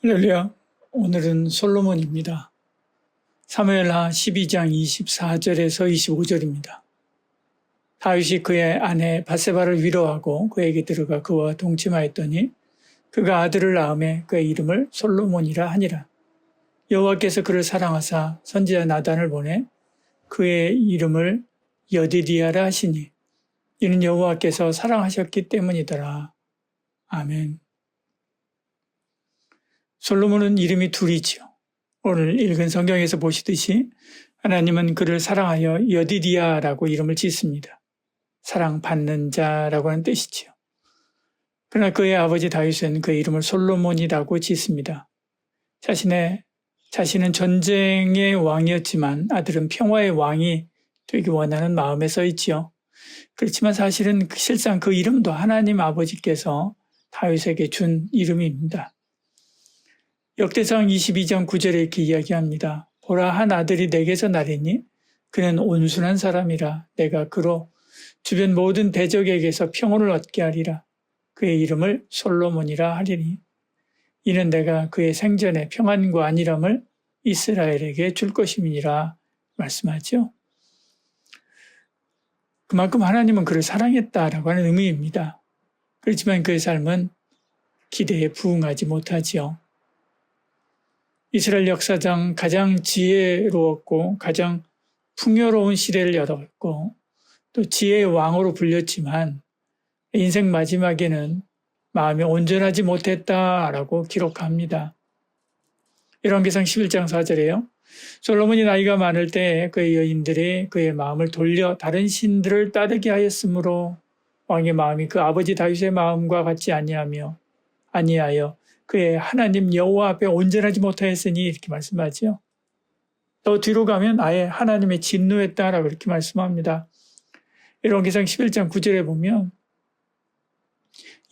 할렐루야. 오늘은 솔로몬입니다. 사무엘하 12장 24절에서 25절입니다. 다윗이 그의 아내 바세바를 위로하고 그에게 들어가 그와 동침하였더니 그가 아들을 낳음에 그의 이름을 솔로몬이라 하니라. 여호와께서 그를 사랑하사 선지자 나단을 보내 그의 이름을 여디디아라 하시니 이는 여호와께서 사랑하셨기 때문이더라. 아멘. 솔로몬은 이름이 둘이지요. 오늘 읽은 성경에서 보시듯이 하나님은 그를 사랑하여 여디디아라고 이름을 짓습니다. 사랑받는 자라고 하는 뜻이지요. 그러나 그의 아버지 다윗은 그의 이름을 솔로몬이라고 짓습니다. 자신은 전쟁의 왕이었지만 아들은 평화의 왕이 되기 원하는 마음에 써 있지요. 그렇지만 사실은 실상 그 이름도 하나님 아버지께서 다윗에게 준 이름입니다. 역대상 22장 9절에 이렇게 이야기합니다. 보라, 한 아들이 내게서 나리니 그는 온순한 사람이라. 내가 그로 주변 모든 대적에게서 평온을 얻게 하리라. 그의 이름을 솔로몬이라 하리니 이는 내가 그의 생전에 평안과 안일함을 이스라엘에게 줄 것임이니라 말씀하죠. 그만큼 하나님은 그를 사랑했다라고 하는 의미입니다. 그렇지만 그의 삶은 기대에 부응하지 못하지요. 이스라엘 역사상 가장 지혜로웠고 가장 풍요로운 시대를 열었고 또 지혜의 왕으로 불렸지만 인생 마지막에는 마음이 온전하지 못했다라고 기록합니다. 열왕기상 11장 4절에요. 솔로몬이 나이가 많을 때 그의 여인들이 그의 마음을 돌려 다른 신들을 따르게 하였으므로 왕의 마음이 그 아버지 다윗의 마음과 같지 아니하여 그의 하나님 여호와 앞에 온전하지 못하였으니 이렇게 말씀하죠. 더 뒤로 가면 아예 하나님의 진노했다라고 이렇게 말씀합니다. 열왕기상 11장 9절에 보면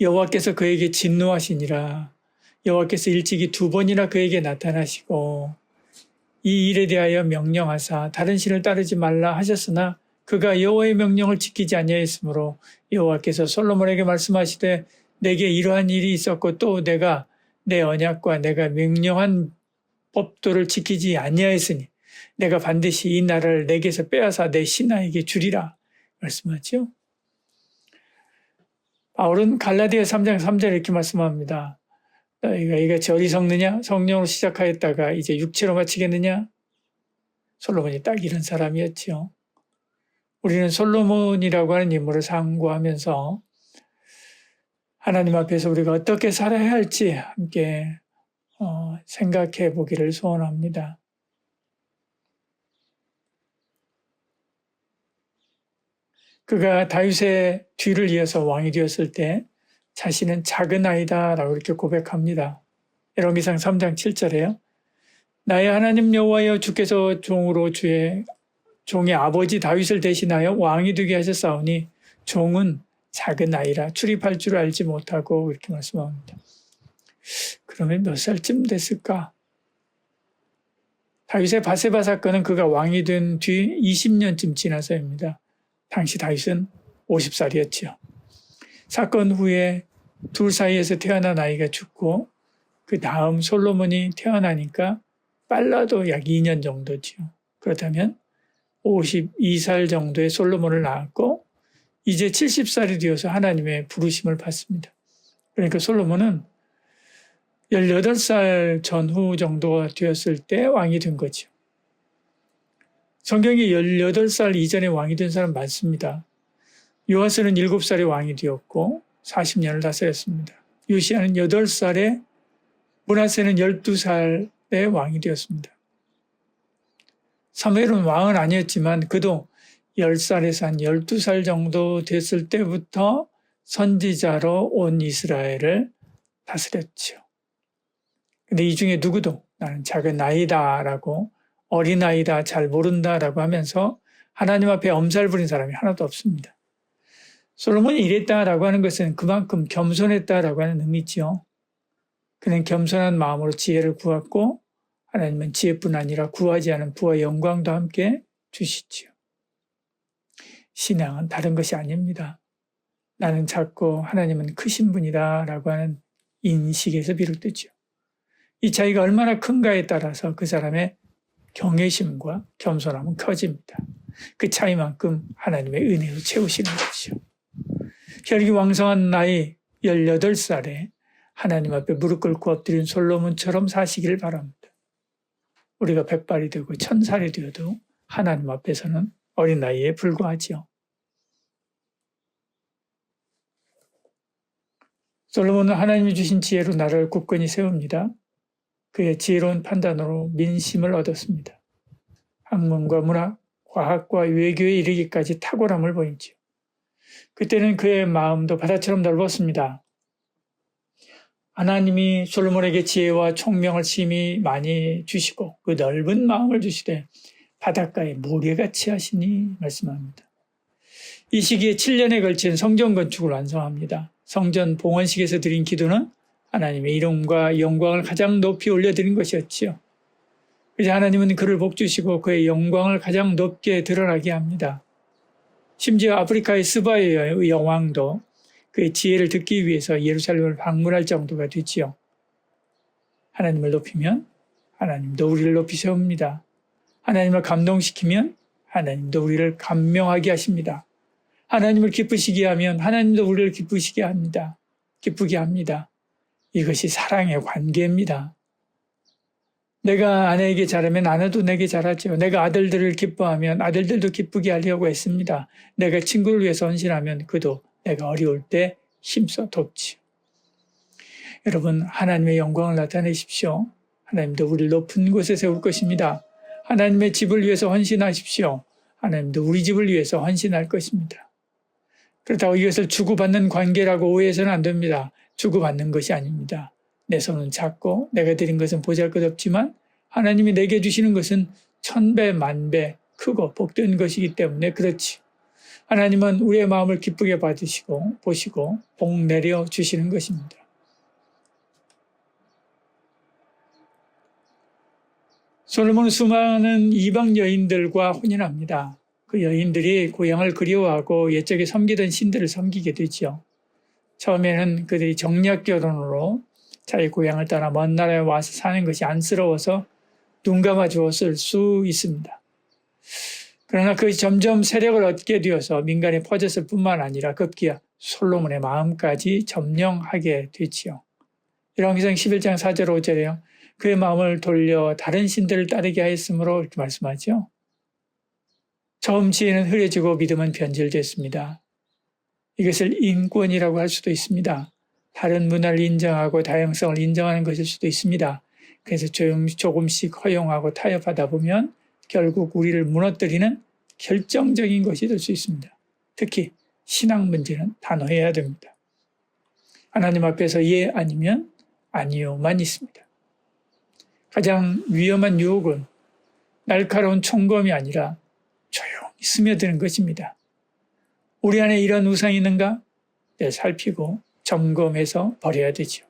여호와께서 그에게 진노하시니라. 여호와께서 일찍이 2번이나 그에게 나타나시고 이 일에 대하여 명령하사 다른 신을 따르지 말라 하셨으나 그가 여호와의 명령을 지키지 아니하였으므로 여호와께서 솔로몬에게 말씀하시되 내게 이러한 일이 있었고 또 내가 내 언약과 내가 명령한 법도를 지키지 아니하였으니 내가 반드시 이 나라를 내게서 빼앗아 내 신하에게 주리라 말씀하죠. 바울은 갈라디아 3장 3절에 이렇게 말씀합니다. 너희가 절이 섞느냐? 성령으로 시작하였다가 이제 육체로 마치겠느냐? 솔로몬이 딱 이런 사람이었지요. 우리는 솔로몬이라고 하는 인물을 상고하면서 하나님 앞에서 우리가 어떻게 살아야 할지 함께 생각해 보기를 소원합니다. 그가 다윗의 뒤를 이어서 왕이 되었을 때 자신은 작은 아이다라고 이렇게 고백합니다. 열왕기상 3장 7절에요. 나의 하나님 여호와여 주께서 종으로 종의 아버지 다윗을 대신하여 왕이 되게 하셨사오니 종은 작은 아이라 출입할 줄 알지 못하고 이렇게 말씀합니다. 그러면 몇 살쯤 됐을까? 다윗의 바세바 사건은 그가 왕이 된 뒤 20년쯤 지나서입니다. 당시 다윗은 50살이었죠. 사건 후에 둘 사이에서 태어난 아이가 죽고 그 다음 솔로몬이 태어나니까 빨라도 약 2년 정도죠. 그렇다면 52살 정도의 솔로몬을 낳았고 이제 70살이 되어서 하나님의 부르심을 받습니다. 그러니까 솔로몬은 18살 전후 정도가 되었을 때 왕이 된 거죠. 성경에 18살 이전에 왕이 된 사람 많습니다. 요아스는 7살에 왕이 되었고 40년을 다스렸습니다. 요시야는 8살에, 므낫세는 12살에 왕이 되었습니다. 사무엘은 왕은 아니었지만 그도 10살에서 한 12살 정도 됐을 때부터 선지자로 온 이스라엘을 다스렸죠. 근데 이 중에 누구도 나는 작은 아이다라고 어린아이다 잘 모른다라고 하면서 하나님 앞에 엄살 부린 사람이 하나도 없습니다. 솔로몬이 이랬다라고 하는 것은 그만큼 겸손했다라고 하는 의미지요. 그는 겸손한 마음으로 지혜를 구했고 하나님은 지혜뿐 아니라 구하지 않은 부와 영광도 함께 주시지요. 신앙은 다른 것이 아닙니다. 나는 작고 하나님은 크신 분이다 라고 하는 인식에서 비롯되죠. 이 차이가 얼마나 큰가에 따라서 그 사람의 경외심과 겸손함은 커집니다. 그 차이만큼 하나님의 은혜로 채우시는 것이죠. 혈기왕성한 나이 18살에 하나님 앞에 무릎 꿇고 엎드린 솔로몬처럼 사시기를 바랍니다. 우리가 100발이 되고 1000살이 되어도 하나님 앞에서는 어린 나이에 불과하지요. 솔로몬은 하나님이 주신 지혜로 나라를 굳건히 세웁니다. 그의 지혜로운 판단으로 민심을 얻었습니다. 학문과 문학, 과학과 외교에 이르기까지 탁월함을 보이지요. 그때는 그의 마음도 바다처럼 넓었습니다. 하나님이 솔로몬에게 지혜와 총명을 심히 많이 주시고 그 넓은 마음을 주시되 바닷가에 모래같이 하시니 말씀합니다. 이 시기에 7년에 걸친 성전 건축을 완성합니다. 성전 봉헌식에서 드린 기도는 하나님의 이름과 영광을 가장 높이 올려드린 것이었지요. 그래서 하나님은 그를 복주시고 그의 영광을 가장 높게 드러나게 합니다. 심지어 아프리카의 스바의 여왕도 그의 지혜를 듣기 위해서 예루살렘을 방문할 정도가 되지요. 하나님을 높이면 하나님도 우리를 높이 세웁니다. 하나님을 감동시키면 하나님도 우리를 감명하게 하십니다. 하나님을 기쁘시게 하면 하나님도 우리를 기쁘시게 합니다. 기쁘게 합니다. 이것이 사랑의 관계입니다. 내가 아내에게 잘하면 아내도 내게 잘하죠. 내가 아들들을 기뻐하면 아들들도 기쁘게 하려고 했습니다. 내가 친구를 위해서 헌신하면 그도 내가 어려울 때 힘써 돕지요. 여러분, 하나님의 영광을 나타내십시오. 하나님도 우리를 높은 곳에 세울 것입니다. 하나님의 집을 위해서 헌신하십시오. 하나님도 우리 집을 위해서 헌신할 것입니다. 그렇다고 이것을 주고받는 관계라고 오해해서는 안 됩니다. 주고받는 것이 아닙니다. 내 손은 작고 내가 드린 것은 보잘것없지만 하나님이 내게 주시는 것은 1000배, 10,000배 크고 복된 것이기 때문에 그렇지. 하나님은 우리의 마음을 기쁘게 받으시고 보시고 복 내려 주시는 것입니다. 솔로몬은 수많은 이방 여인들과 혼인합니다. 그 여인들이 고향을 그리워하고 옛적에 섬기던 신들을 섬기게 되죠. 처음에는 그들이 정략 결혼으로 자기 고향을 떠나 먼 나라에 와서 사는 것이 안쓰러워서 눈 감아 주었을 수 있습니다. 그러나 그것이 점점 세력을 얻게 되어서 민간에 퍼졌을 뿐만 아니라 급기야 솔로몬의 마음까지 점령하게 되지요. 열왕기상 11장 4절 5절에요. 그의 마음을 돌려 다른 신들을 따르게 하였으므로 이렇게 말씀하죠. 처음 지혜는 흐려지고 믿음은 변질됐습니다. 이것을 인권이라고 할 수도 있습니다. 다른 문화를 인정하고 다양성을 인정하는 것일 수도 있습니다. 그래서 조금씩 허용하고 타협하다 보면 결국 우리를 무너뜨리는 결정적인 것이 될 수 있습니다. 특히 신앙 문제는 단호해야 됩니다. 하나님 앞에서 예 아니면 아니요만 있습니다. 가장 위험한 유혹은 날카로운 총검이 아니라 조용히 스며드는 것입니다. 우리 안에 이런 우상이 있는가? 네, 살피고 점검해서 버려야 되죠.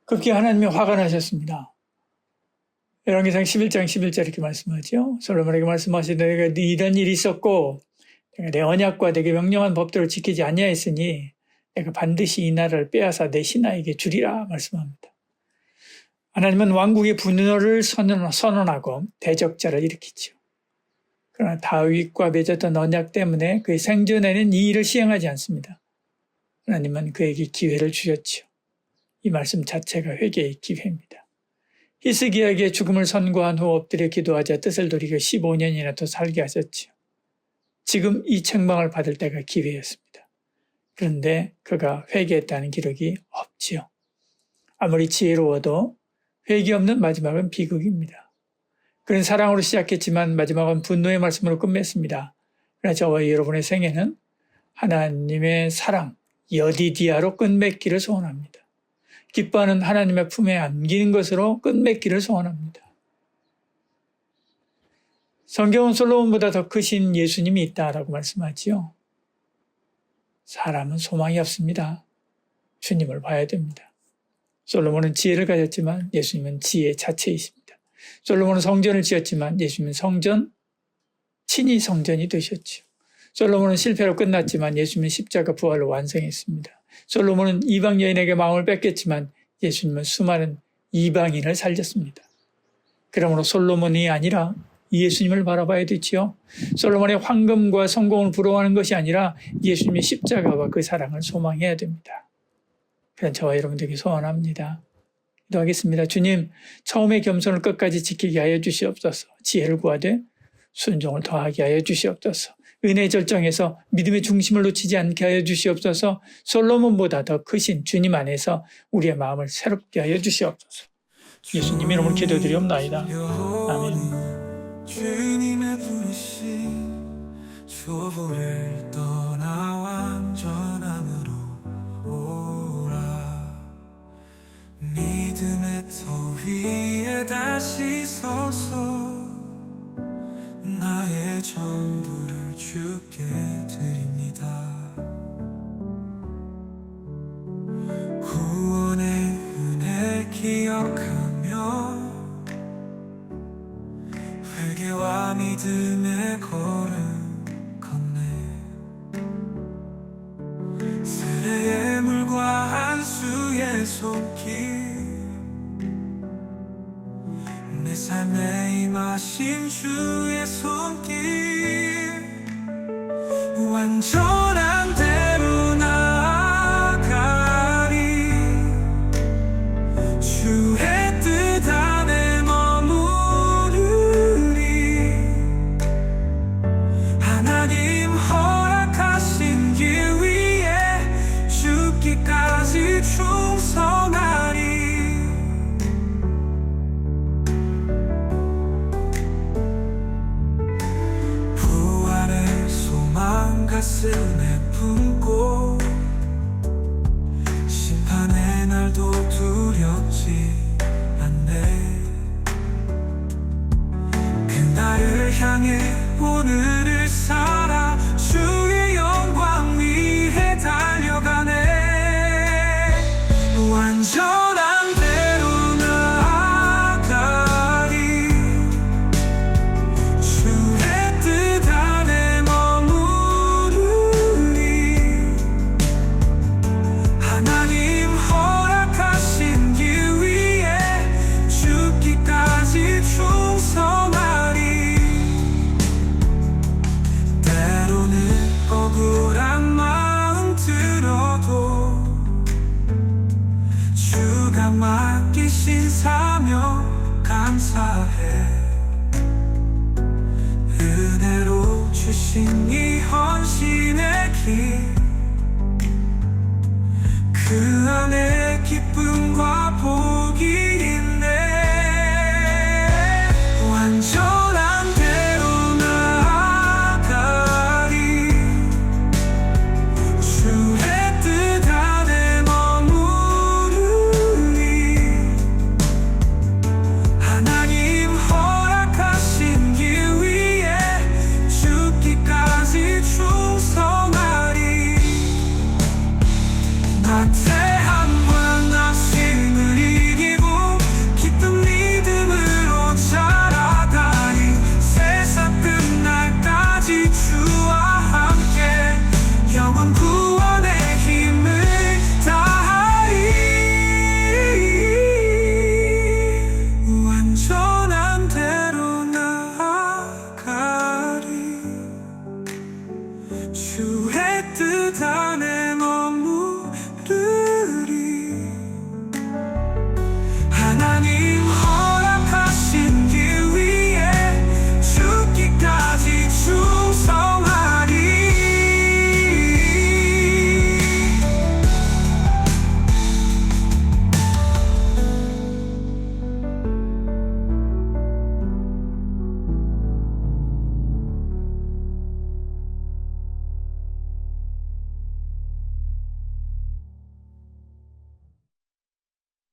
급기 하나님이 화가 나셨습니다. 열왕기상 11장 11절 이렇게 말씀하죠. 솔로몬에게 말씀하시되 내가 이런 일이 있었고 내가 내 언약과 내게 명령한 법도를 지키지 아니하였으니 내가 반드시 이 나라를 빼앗아 내 신하에게 주리라 말씀합니다. 하나님은 왕국의 분열을 선언하고 대적자를 일으키죠. 그러나 다윗과 맺었던 언약 때문에 그의 생전에는 이 일을 시행하지 않습니다. 하나님은 그에게 기회를 주셨죠. 이 말씀 자체가 회개의 기회입니다. 히스기야에게 죽음을 선고한 후 엎드려 기도하자 뜻을 돌이켜 15년이나 더 살게 하셨지요. 지금 이 책망을 받을 때가 기회였습니다. 그런데 그가 회개했다는 기록이 없지요. 아무리 지혜로워도 회개 없는 마지막은 비극입니다. 그는 사랑으로 시작했지만 마지막은 분노의 말씀으로 끝맺습니다. 그러나 저와 여러분의 생애는 하나님의 사랑, 여디디아로 끝맺기를 소원합니다. 기뻐하는 하나님의 품에 안기는 것으로 끝맺기를 소원합니다. 성경은 솔로몬보다 더 크신 예수님이 있다라고 말씀하지요. 사람은 소망이 없습니다. 주님을 봐야 됩니다. 솔로몬은 지혜를 가졌지만 예수님은 지혜 자체이십니다. 솔로몬은 성전을 지었지만 예수님은 친히 성전이 되셨죠. 솔로몬은 실패로 끝났지만 예수님은 십자가 부활로 완성했습니다. 솔로몬은 이방 여인에게 마음을 뺏겼지만 예수님은 수많은 이방인을 살렸습니다. 그러므로 솔로몬이 아니라 예수님을 바라봐야 되지요. 솔로몬의 황금과 성공을 부러워하는 것이 아니라 예수님의 십자가와 그 사랑을 소망해야 됩니다. 그런 저와 여러분들에게 소원합니다. 기도하겠습니다. 주님, 처음의 겸손을 끝까지 지키게 하여 주시옵소서. 지혜를 구하되 순종을 더하게 하여 주시옵소서. 은혜 절정에서 믿음의 중심을 놓치지 않게 하여 주시옵소서. 솔로몬보다 더 크신 주님 안에서 우리의 마음을 새롭게 하여 주시옵소서. 예수님 이름으로 기도드리옵나이다. 아멘. 주님의 부르심 초보를 떠나 완전함으로 오라. 믿음의 터 위에 다시 서서 나의 전부를 주께 드립니다. 구원의 은혜 기억하며 회개와 믿음의 걸음 걷네. 세례의 물과 안수의 손길 내 삶에 임하신 주의 손길 완전한 대로 나아가리. 주의 뜻 안에 머무르리. 하나님 허락하신 길 위에 죽기까지 충성하리. 가슴에 품고 심판의 날도 두렵지 않네. 그날을 향해 오늘을 살아 주의 영광 위에 달려가네. 완전한 대로 나아가리. 주의 뜻 안에 하나님 허락하신 길 위에 죽기까지 충성하리. 때로는 억울한 마음 들어도 주가 맡기신 사명 감사해. 은혜로 주신 이 헌신의 길 그 안에